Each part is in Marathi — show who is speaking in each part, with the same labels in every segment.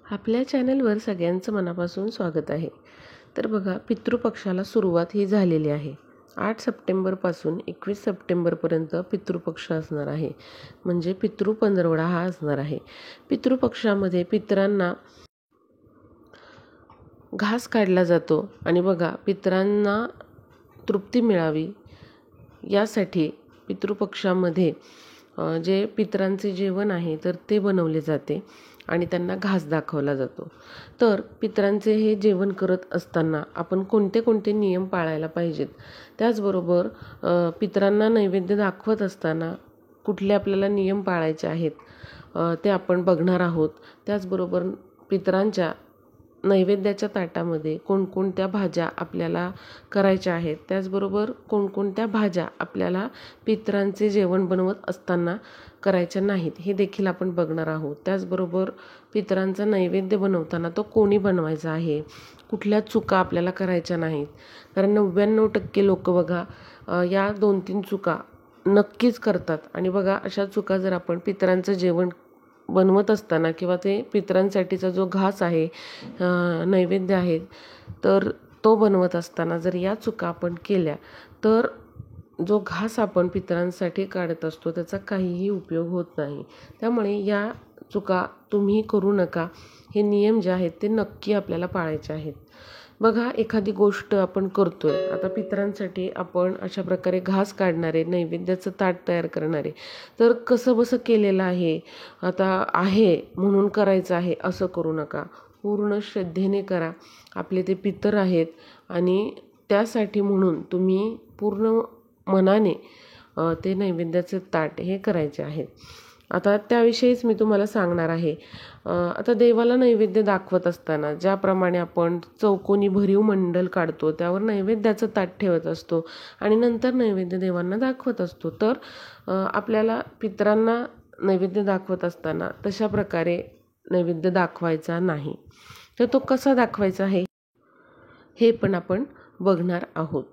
Speaker 1: आपल्या चॅनलवर सगळ्यांचं मनापासून स्वागत आहे. तर बघा, पितृपक्षाला सुरुवात ही झालेली आहे. 8 सप्टेंबरपासून 21 सप्टेंबरपर्यंत पितृपक्ष असणार आहे. म्हणजे पितृ पंधरवडा हा असणार आहे. पितृपक्षामध्ये पितरांना घास काढला जातो आणि बघा, पितरांना तृप्ती मिळावी यासाठी पितृपक्षामध्ये जे पितरांचे जेवण आहे तर ते बनवले जाते आणि त्यांना घास दाखवला जातो. तर पितरांचे हे जेवण करत असताना आपण कोणते कोणते नियम पाळायला पाहिजेत, त्याचबरोबर पितरांना नैवेद्य दाखवत असताना कुठले आपल्याला नियम पाळायचे आहेत ते आपण बघणार आहोत. त्याचबरोबर पितरांच्या नैवेद्याच्या ताटामध्ये कोणकोणत्या भाज्या आपल्याला करायच्या आहेत, त्याचबरोबर कोणकोणत्या भाज्या आपल्याला पितरांचे जेवण बनवत असताना करायच्या नाहीत हे देखील आपण बघणार आहोत. त्याचबरोबर पितरांचा नैवेद्य बनवताना तो कोणी बनवायचा आहे, कुठल्या चुका आपल्याला करायच्या नाहीत. कारण 99% लोक बघा या 2-3 चुका नक्कीच करतात. आणि बघा, अशा चुका जर आपण पितरांचं जेवण बनवत असताना किंवा ते पितरांसाठीचा जो घास आहे, नैवेद्य आहे, तर तो बनवत असताना जर या चुका आपण केल्या तर जो घास आपण पितरांसाठी काढत असतो त्याचा काहीही उपयोग होत नाही. त्यामुळे या चुका तुम्ही करू नका. हे नियम जे आहेत ते नक्की आपल्याला पाळायचे आहेत. बघा, एखादी गोष्ट आपण करतोय, आता पितरांसाठी आपण अशा प्रकारे घास काढणारे, नैवेद्याचं ताट तयार करणारे, तर कसं बसं केलेलं आहे, आता आहे म्हणून करायचं आहे असं करू नका. पूर्ण श्रद्धेने करा. आपले ते पितर आहेत आणि त्यासाठी म्हणून तुम्ही पूर्ण मनाने ते नैवेद्याचे ताट हे करायचे आहेत. आता त्याविषयीच मी तुम्हाला सांगणार आहे. आता देवाला नैवेद्य दाखवत असताना ज्याप्रमाणे आपण चौकोनी भरीव मंडल काढतो, त्यावर नैवेद्याचं ताट ठेवत असतो आणि नंतर नैवेद्य देवांना दाखवत असतो. तर आपल्याला पितरांना नैवेद्य दाखवत असताना तशा प्रकारे नैवेद्य दाखवायचा नाही. तर तो कसा दाखवायचा आहे हे पण आपण बघणार आहोत.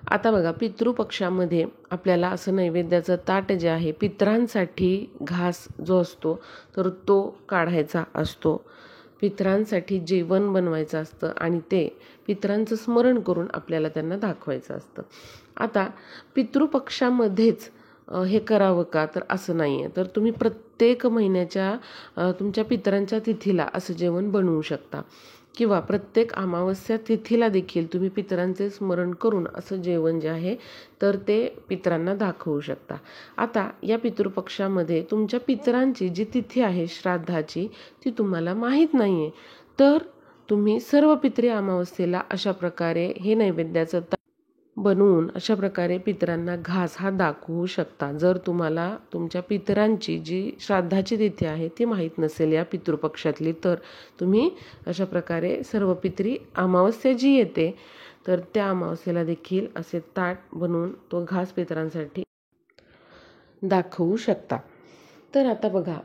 Speaker 1: आता बघा, पितृपक्षामध्ये आपल्याला असं नैवेद्याचं ताट जे आहे, पितरांसाठी घास जो असतो तर तो काढायचा असतो. पितरांसाठी जेवण बनवायचं असतं आणि ते पितरांचं स्मरण करून आपल्याला त्यांना दाखवायचं असतं. आता पितृपक्षामध्येच हे करावं का, तर असं नाही आहे. तर तुम्ही प्रत्येक महिन्याच्या तुमच्या पितरांच्या तिथीला असं जेवण बनवू शकता किंवा प्रत्येक अमावस्या तिथीला देखील तुम्ही पितरांचे स्मरण करून असं जेवण जे आहे तर ते पितरांना दाखवू शकता. आता या पितृपक्षामध्ये तुमच्या पितरांची जी तिथी आहे श्राद्धाची ती तुम्हाला माहीत नाही आहे, तर तुम्ही सर्व पितरी अमावस्येला अशा प्रकारे हे नैवेद्याचं ताट बनवून अशा प्रकारे पितरांना घास हा दाखवू शकता. जर तुम्हाला तुमच्या पितरांची जी श्राद्धाची तिथी आहे ती माहीत नसेल या पितृपक्षातली, तर तुम्ही अशा प्रकारे सर्व पितरी अमावस्या जी येते तर त्या अमावस्येला देखील असे ताट बनवून तो घास पितरांसाठी दाखवू शकता. तर आता बघा,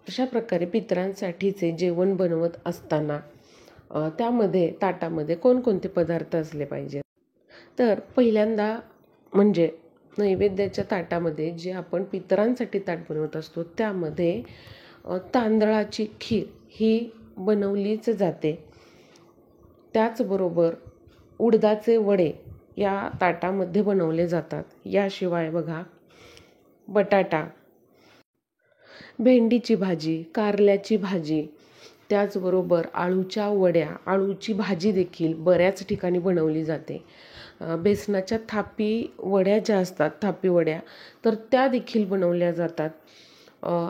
Speaker 1: अशा प्रकारे पितरांसाठीचे जेवण बनवत असताना त्यामध्ये ताटामध्ये कोणकोणते पदार्थ असले पाहिजेत. तर पहिल्यांदा म्हणजे नैवेद्याच्या ताटामध्ये जे आपण पितरांसाठी ताट बनवत असतो त्यामध्ये तांदळाची खीर ही बनवलीच जाते. त्याचबरोबर उडदाचे वडे या ताटामध्ये बनवले जातात. याशिवाय बघा, बटाटा, भेंडीची भाजी, कारल्याची भाजी, त्याचबरोबर आळूच्या वड्या, आळूची भाजी देखील बऱ्याच ठिकाणी बनवली जाते. बेसनाच्या थापी वड्या ज्या असतात, थापी वड्या, तर त्या देखील बनवल्या जातात.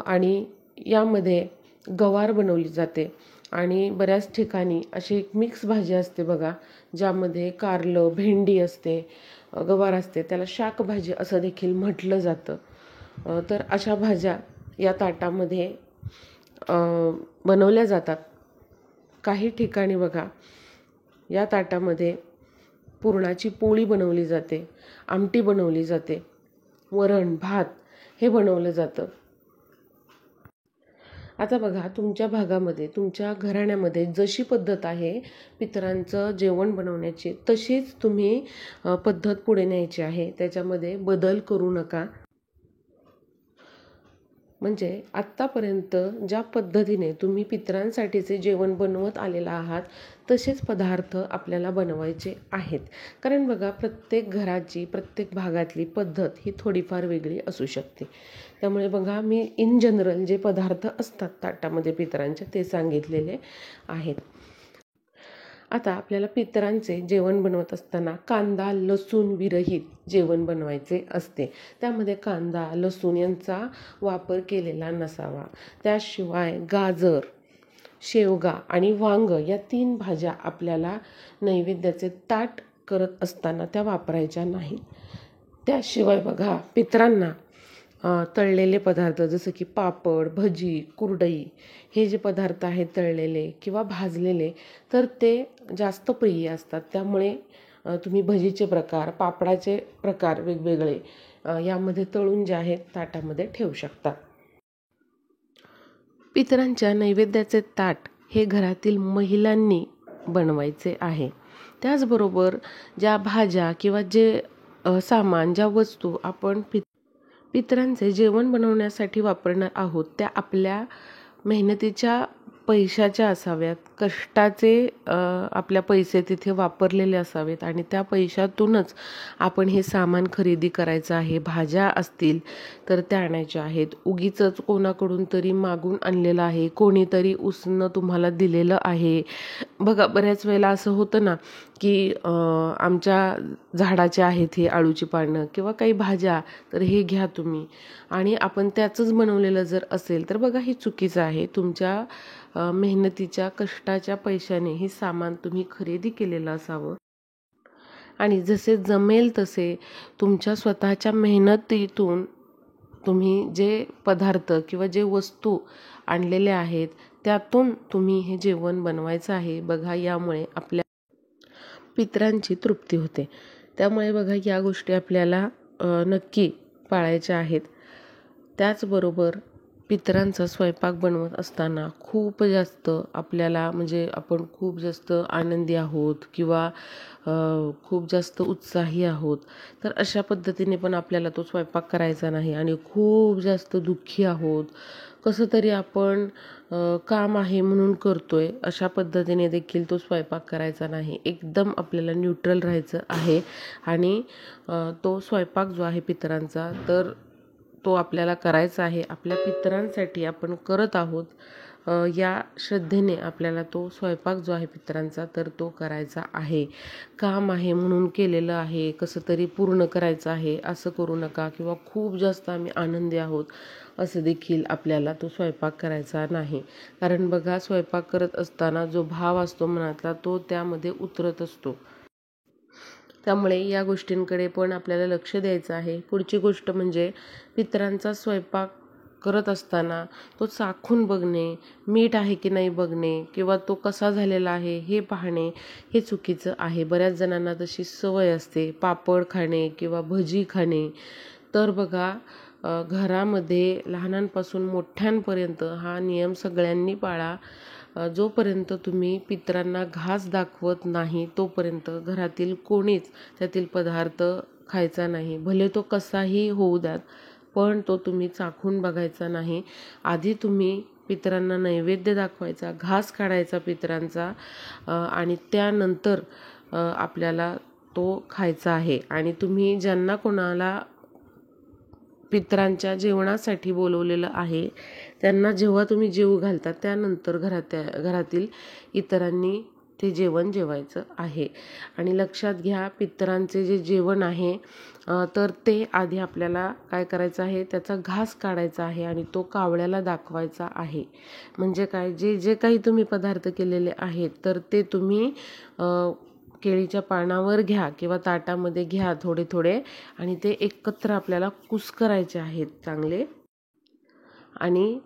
Speaker 1: आणि यामध्ये गवार बनवली जाते आणि बऱ्याच ठिकाणी अशी एक मिक्स भाजी असते बघा, ज्यामध्ये कारलं, भेंडी असते, गवार असते, त्याला शाकभाजी असं देखील म्हटलं जातं. तर अशा भाज्या या ताटामध्ये बनवल्या जातात. काही ठिकाणी बघा, या ताटामध्ये पुरणाची पोळी बनवली जाते, आमटी बनवली जाते, वरण भात हे बनवलं जातं. आता बघा, तुमच्या भागामध्ये, तुमच्या घराण्यामध्ये जशी पद्धत आहे पितरांचं जेवण बनवण्याची, तशीच तुम्ही पद्धत पुढे न्यायची आहे. त्याच्यामध्ये बदल करू नका. म्हणजे आत्तापर्यंत ज्या पद्धतीने तुम्ही पितरांसाठीचे जेवण बनवत आलेला आहात तसेच पदार्थ आपल्याला बनवायचे आहेत. कारण बघा, प्रत्येक घराची, प्रत्येक भागातली पद्धत ही थोडीफार वेगळी असू शकते. त्यामुळे बघा, मी इन जनरल जे पदार्थ असतात ताटामध्ये पितरांच्या ते सांगितलेले आहेत. आता आपल्याला पितरांचे जेवण बनवत असताना कांदा लसूण विरहित जेवण बनवायचे असते. त्यामध्ये कांदा लसूण यांचा वापर केलेला नसावा. त्याशिवाय गाजर, शेवगा आणि वांग या 3 भाज्या आपल्याला नैवेद्याचे ताट करत असताना त्या वापरायच्या नाहीत. त्याशिवाय बघा, पितरांना तळलेले पदार्थ जसं की पापड, भजी, कुरडई हे जे पदार्थ आहेत तळलेले किंवा भाजलेले, तर ते जास्त प्रिय असतात. त्यामुळे तुम्ही भजीचे प्रकार, पापडाचे प्रकार वेगवेगळे यामध्ये तळून जे आहेत ताटामध्ये ठेवू शकता. पितरांच्या नैवेद्याचे ताट हे घरातील महिलांनी बनवायचे आहे. त्याचबरोबर ज्या भाज्या किंवा जे सामान, ज्या वस्तू आपण पितरांचे जेवण बनवण्यासाठी वापरणार आहोत त्या आपल्या मेहनतीच्या पैशाच्या असाव्यात, कष्टाचे आपल्या पैसे तिथे वापरलेले असावेत आणि त्या पैशातूनच आपण हे सामान खरेदी करायचं आहे. भाज्या असतील तर त्या आणायच्या आहेत. उगीचच कोणाकडून तरी मागून आणलेलं आहे, कोणीतरी उसनं तुम्हाला दिलेलं आहे. बघा, बऱ्याच वेळेला असं होतं ना की आमच्या झाडाचे आहेत हे आळूची पानं किंवा काही भाज्या, तर हे घ्या तुम्ही, आणि आपण त्याचंच बनवलेलं जर असेल तर बघा, हे चुकीचं आहे. तुमच्या मेहनतीच्या कष्टाच्या पैशाने हे सामान तुम्ही खरेदी केलेलं असावं आणि जसे जमेल तसे तुमच्या स्वतःच्या मेहनतीतून तुम्ही जे पदार्थ किंवा जे वस्तू आणलेले आहेत त्यातून तुम्ही हे जेवण बनवायचं आहे. बघा, यामुळे आपल्या पितरांची तृप्ती होते. त्यामुळे बघा, या गोष्टी आपल्याला नक्की पाळायच्या आहेत. त्याचबरोबर पितरांचा स्वयंपाक बनवत असताना खूप जास्त आपल्याला, म्हणजे आपण खूप जास्त आनंदी आहोत किंवा खूप जास्त उत्साही आहोत, तर अशा पद्धतीने पण आपल्याला तो स्वयंपाक करायचा नाही. आणि खूप जास्त दुःखी आहोत, कसं तरी आपण काम आहे म्हणून करतोय, अशा पद्धतीने देखील तो स्वयंपाक करायचा नाही. एकदम आपल्याला न्यूट्रल राहायचं आहे आणि तो स्वयंपाक जो आहे पितरांचा, तर तो आपल्याला करायचा आहे. आपल्या पितरांसाठी आपण करत आहोत, या श्रद्धेने आपल्याला तो स्वयंपाक जो आहे पितरांचा, तर तो करायचा आहे. काम आहे म्हणून केलेलं आहे, कसं तरी पूर्ण करायचं आहे असं करू नका. किंवा खूप जास्त आम्ही आनंदी आहोत असं देखील आपल्याला तो स्वयंपाक करायचा नाही. कारण बघा, स्वयंपाक करत असताना जो भाव असतो मनातला, तो त्यामध्ये उतरत असतो. त्यामुळे या गोष्टींकडे पण आपल्याला लक्ष द्यायचं आहे. पुढची गोष्ट म्हणजे पितरांचा स्वयंपाक करत असताना तो चाखून बघणे, मीठ आहे की नाही बघणे किंवा तो कसा झालेला आहे हे पाहणे, हे चुकीचं आहे. बऱ्याच जणांना तशी सवय असते पापड खाणे किंवा भजी खाणे. तर बघा, घरामध्ये लहानांपासून मोठ्यांपर्यंत हा नियम सगळ्यांनी पाळा. जोपर्यंत तुम्ही पितरांना घास दाखवत नाही तोपर्यंत घरातील कोणीच त्यातील पदार्थ खायचा नाही. भले तो कसाही होऊ द्यात, पण तो तुम्ही चाखून बघायचा नाही. आधी तुम्ही पितरांना नैवेद्य दाखवायचा, घास काढायचा पितरांचा, आणि त्यानंतर आपल्याला तो खायचा आहे. आणि तुम्ही ज्यांना कोणाला पितरांच्या जेवणासाठी बोलवलेलं आहे त्यांना जेव्हा तुम्ही जेवू घालता त्यानंतर घरातील इतरांनी ते जेवण जेवायचं आहे. आणि लक्षात घ्या, पितरांचे जे जेवण आहे तर ते आधी आपल्याला काय करायचं आहे, त्याचा घास काढायचा आहे आणि तो कावळ्याला दाखवायचा आहे. म्हणजे काय, जे जे काही तुम्ही पदार्थ केलेले आहेत तर ते तुम्ही केळीच्या पानावर घ्या किंवा ताटामध्ये घ्या थोडे थोडे, आणि ते एकत्र आपल्याला कुस्करायचे आहेत चांगले. आणि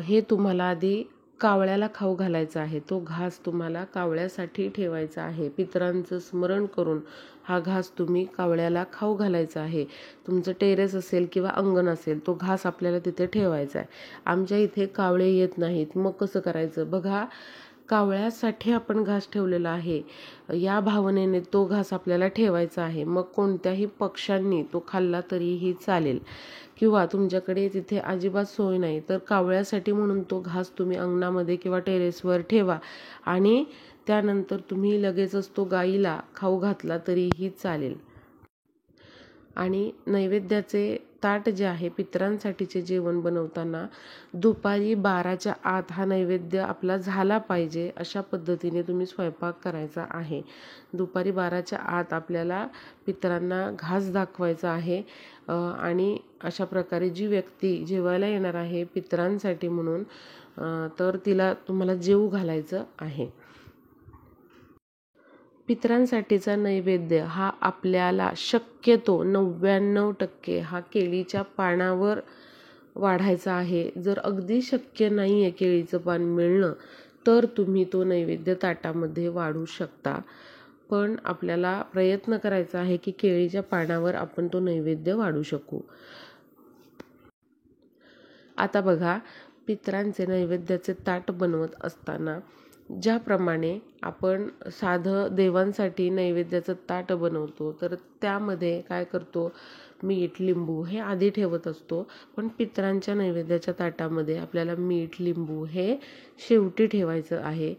Speaker 1: हे तुम्हाला आधी कावळ्याला खाऊ घालायचा आहे. तो घास तुम्हाला कावळ्यासाठी ठेवायचा आहे. पितरांचं स्मरण करून हा घास तुम्ही कावळ्याला खाऊ घालायचा आहे. तुमचं टेरेस असेल किंवा अंगण असेल, तो घास आपल्याला तिथे ठेवायचा आहे. आमच्या इथे कावळे येत नाहीत, मग कसं करायचं? बघा, कावळ्यासाठी आपण घास ठेवलेला आहे या भावनेने तो घास आपल्याला ठेवायचा आहे. मग कोणत्याही पक्ष्यांनी तो खाल्ला तरीही चालेल, किंवा तुमच्याकडे तिथे अजिबात सोय नाही तर कावळ्यासाठी म्हणून तो घास तुम्ही अंगणामध्ये किंवा टेरेसवर ठेवा आणि त्यानंतर तुम्ही लगेचच तो गाईला खाऊ घातला तरीही चालेल. आणि नैवेद्याचे ताट जे आहे, पितरांसाठीचे जेवण बनवताना दुपारी 12च्या आत हा नैवेद्य आपला झाला पाहिजे अशा पद्धतीने तुम्ही स्वयंपाक करायचा आहे. दुपारी 12च्या आत आपल्याला पितरांना घास दाखवायचा आहे आणि अशा प्रकारे जी व्यक्ती जेवायला येणार आहे पितरांसाठी म्हणून, तर तिला तुम्हाला जेवू घालायचं आहे. पितरांसाठीचा नैवेद्य हा आपल्याला शक्यतो 99% हा केळीच्या पानावर वाढायचा आहे. जर अगदी शक्य नाही आहे केळीचं पान मिळणं, तर तुम्ही तो नैवेद्य ताटामध्ये वाढू शकता. पण आपल्याला प्रयत्न करायचा आहे की केळीच्या पानावर आपण तो नैवेद्य वाढू शकू. आता बघा, पितरांचे नैवेद्याचे ताट बनवत असताना ज्याप्रमाणे आपण साधं देवांसाठी नैवेद्याचं ताट बनवतो, तर त्यामध्ये काय करतो, मीठ लिंबू हे आधी ठेवत असतो. पण पितरांच्या नैवेद्याच्या ताटामध्ये आपल्याला मीठ लिंबू हे शेवटी ठेवायचं आहे.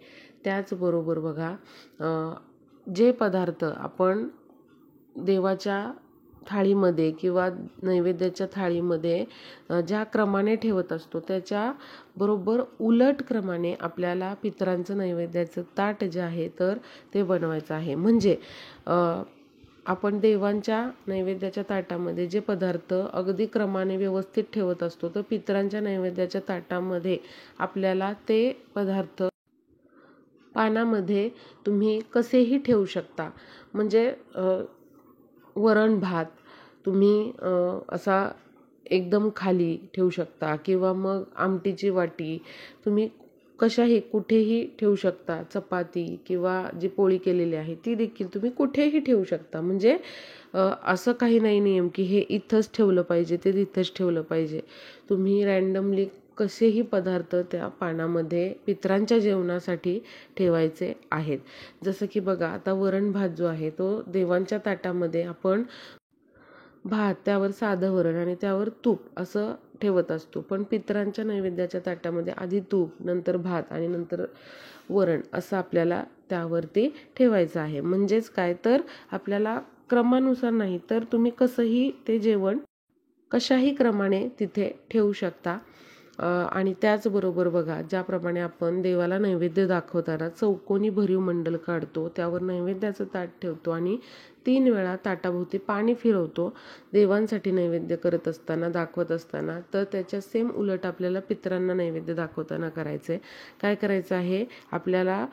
Speaker 1: त्याचबरोबर बघा, जे पदार्थ आपण देवाच्या थाळीमध्ये किंवा नैवेद्याच्या थाळीमध्ये ज्या क्रमाने ठेवत असतो त्याच्या बरोबर उलट क्रमाने आपल्याला पितरांचं नैवेद्याचं ताट जे आहे तर ते बनवायचं आहे. म्हणजे आपण देवांच्या नैवेद्याच्या ताटामध्ये जे पदार्थ अगदी क्रमाने व्यवस्थित ठेवत असतो, तर पितरांच्या नैवेद्याच्या ताटामध्ये आपल्याला ते पदार्थ पानामध्ये तुम्ही कसेही ठेवू शकता. म्हणजे वरण भात तुम्ही असा एकदम खाली ठेवू शकता, किंवा मग आमटीची वाटी तुम्ही कशाही कुठेही ठेवू शकता. चपाती किंवा जी पोळी केलेली आहे ती देखील तुम्ही कुठेही ठेवू शकता. म्हणजे असं काही नाही नियम की हे इथंच ठेवलं पाहिजे ते तिथंच ठेवलं पाहिजे. तुम्ही रँडमली कसेही पदार्थ त्या पानामध्ये पितरांच्या जेवणासाठी ठेवायचे आहेत. जसं की बघा, आता वरण भात जो आहे तो देवांच्या ताटामध्ये आपण भात, त्यावर साधं वरण आणि त्यावर तूप असं ठेवत असतो. पण पितरांच्या नैवेद्याच्या ताटामध्ये आधी तूप, नंतर भात आणि नंतर वरण असं आपल्याला त्यावरती ठेवायचं आहे. म्हणजेच काय, तर आपल्याला क्रमानुसार नाही तर तुम्ही कसंही ते जेवण कशाही क्रमाने तिथे ठेवू शकता. आणि त्याचबरोबर बघा, ज्याप्रमाणे आपण देवाला नैवेद्य दाखवताना चौकोनी भरीव मंडल काढतो, त्यावर नैवेद्याचं ताट ठेवतो आणि 3 वेळा ताटाभोवती पाणी फिरवतो देवांसाठी नैवेद्य करत असताना, दाखवत असताना, तर त्याच्या सेम उलट आपल्याला पितरांना नैवेद्य दाखवताना करायचं. काय करायचं आहे, आपल्याला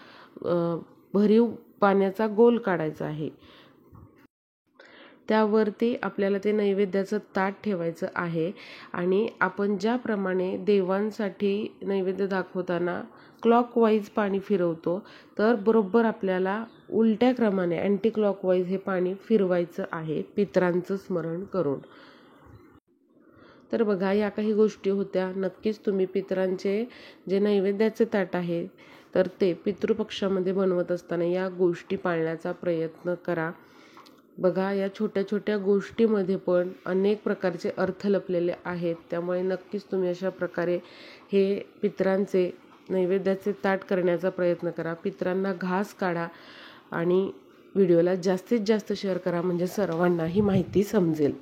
Speaker 1: भरीव पाण्याचा गोल काढायचा आहे. त्यावरती आपल्याला ते नैवेद्याचं ताट ठेवायचं आहे आणि आपण ज्याप्रमाणे देवांसाठी नैवेद्य दाखवताना क्लॉकवाईज पाणी फिरवतो, तर बरोबर आपल्याला उलट्या क्रमाने अँटी क्लॉकवाईज हे पाणी फिरवायचं आहे पितरांचं स्मरण करून. तर बघा, या काही गोष्टी होत्या. नक्कीच तुम्ही पितरांचे जे नैवेद्याचे ताट आहे तर ते पितृपक्षामध्ये बनवत असताना या गोष्टी पाळण्याचा प्रयत्न करा. बघा, या छोट्या छोट्या गोष्टीमध्ये पण अनेक प्रकारचे अर्थ लपलेले आहेत. त्यामुळे नक्कीच तुम्ही अशा प्रकारे हे पितरांचे नैवेद्याचे ताट करण्याचा प्रयत्न करा. पितरांना घास काढा आणि व्हिडिओला जास्तीत जास्त शेअर करा, म्हणजे सर्वांना ही माहिती समजेल.